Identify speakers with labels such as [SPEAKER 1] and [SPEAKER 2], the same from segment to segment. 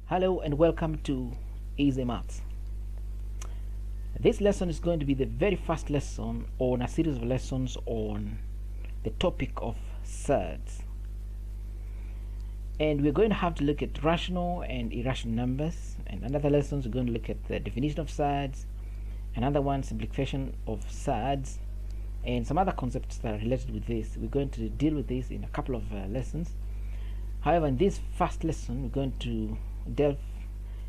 [SPEAKER 1] Hello and welcome to Easy Maths. This lesson is going to be the very first lesson on a series of lessons on the topic of surds. And we're going to have to look at rational and irrational numbers. And another lesson we're going to look at the definition of surds, another one simplification of surds, and some other concepts that are related with this. We're going to deal with this in a couple of lessons. However, in this first lesson, we're going to delve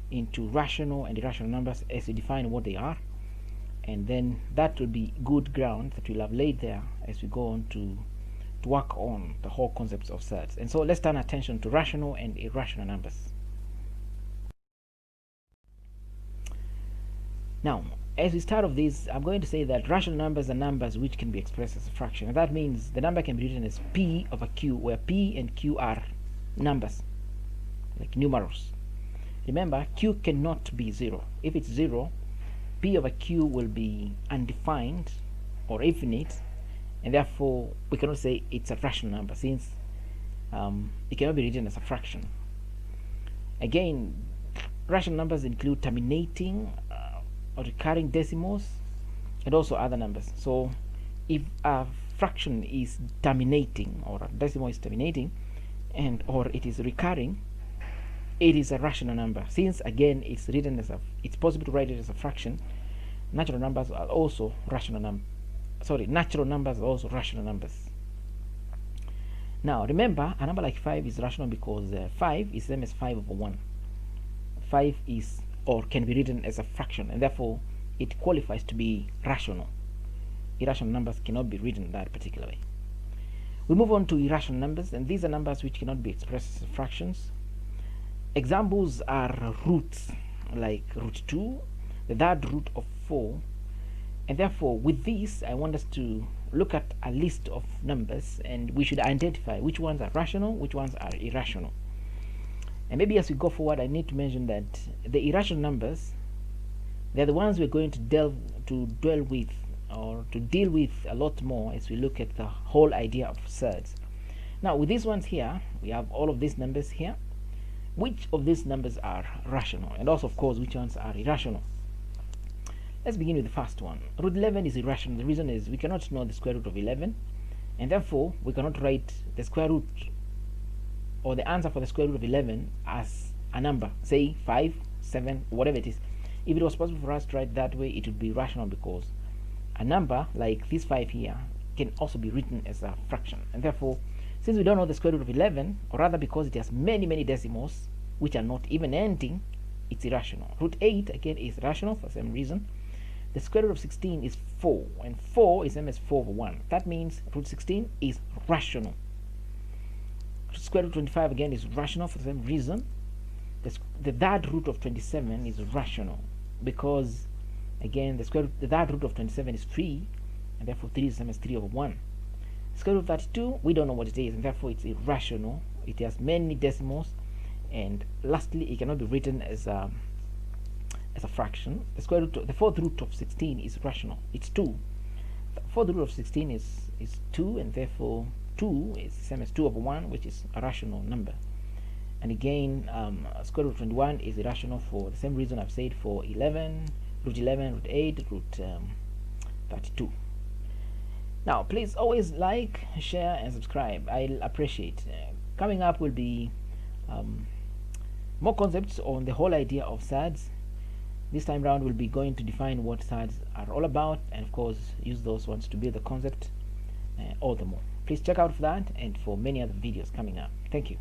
[SPEAKER 1] into rational and irrational numbers as we define what they are, and then that will be good ground that we'll have laid there as we go on to work on the whole concepts of surds. And so let's turn attention to rational and irrational numbers. Now, as we start off this, I'm going to say that rational numbers are numbers which can be expressed as a fraction, and that means the number can be written as p over q, where p and q are numbers like numerals. Remember, q cannot be 0. If it's 0, p over q will be undefined or infinite, and therefore we cannot say it's a rational number, since it cannot be written as a fraction. Again, rational numbers include terminating or recurring decimals and also other numbers. So if a fraction is terminating, or a decimal is terminating, and or it is recurring, it is a rational number, since again it's written as it's possible to write it as a fraction. Natural numbers are also rational natural numbers are also rational numbers. Now remember, a number like 5 is rational because 5 is the same as 5 over 1. 5 is or can be written as a fraction, and therefore it qualifies to be rational. Irrational numbers cannot be written that particular way. We move on to irrational numbers, and these are numbers which cannot be expressed as fractions. Examples are roots, like root 2, the third root of 4, and therefore with this I want us to look at a list of numbers, and we should identify which ones are rational, which ones are irrational. And maybe as we go forward, I need to mention that the irrational numbers, they're the ones we're going to dwell with or to deal with a lot more as we look at the whole idea of surds. Now with these ones here, we have all of these numbers here. Which of these numbers are rational, and also of course which ones are irrational? Let's begin with the first one. Root 11 is irrational. The reason is we cannot know the square root of 11, and therefore we cannot write the square root or the answer for the square root of 11 as a number, say 5, 7, whatever it is. If it was possible for us to write that way, it would be rational, because a number like this 5 here can also be written as a fraction, and therefore since we don't know the square root of 11, or rather because it has many decimals which are not even ending, it's irrational. Root 8 again is rational for the same reason. The square root of 16 is 4, and 4 is the same as 4 over 1. That means root 16 is rational. Square root of 25 again is rational for the same reason. The third root of 27 is rational, because again the third root of 27 is 3, and therefore 3 is the same as 3 over 1. Square root of 32, we don't know what it is, and therefore it's irrational. It has many decimals, and lastly it cannot be written as a fraction. The fourth root of 16 is rational. It's 2. The fourth root of 16 is 2, and therefore 2 is the same as 2 over 1, which is a rational number. And again, square root of 21 is irrational for the same reason I've said for root 11, root 8, root 32. Now please always like, share and subscribe. I'll appreciate. Coming up will be more concepts on the whole idea of surds. This time round we'll be going to define what surds are all about, and of course use those ones to build the concept all the more. Please check out for that and for many other videos coming up. Thank you.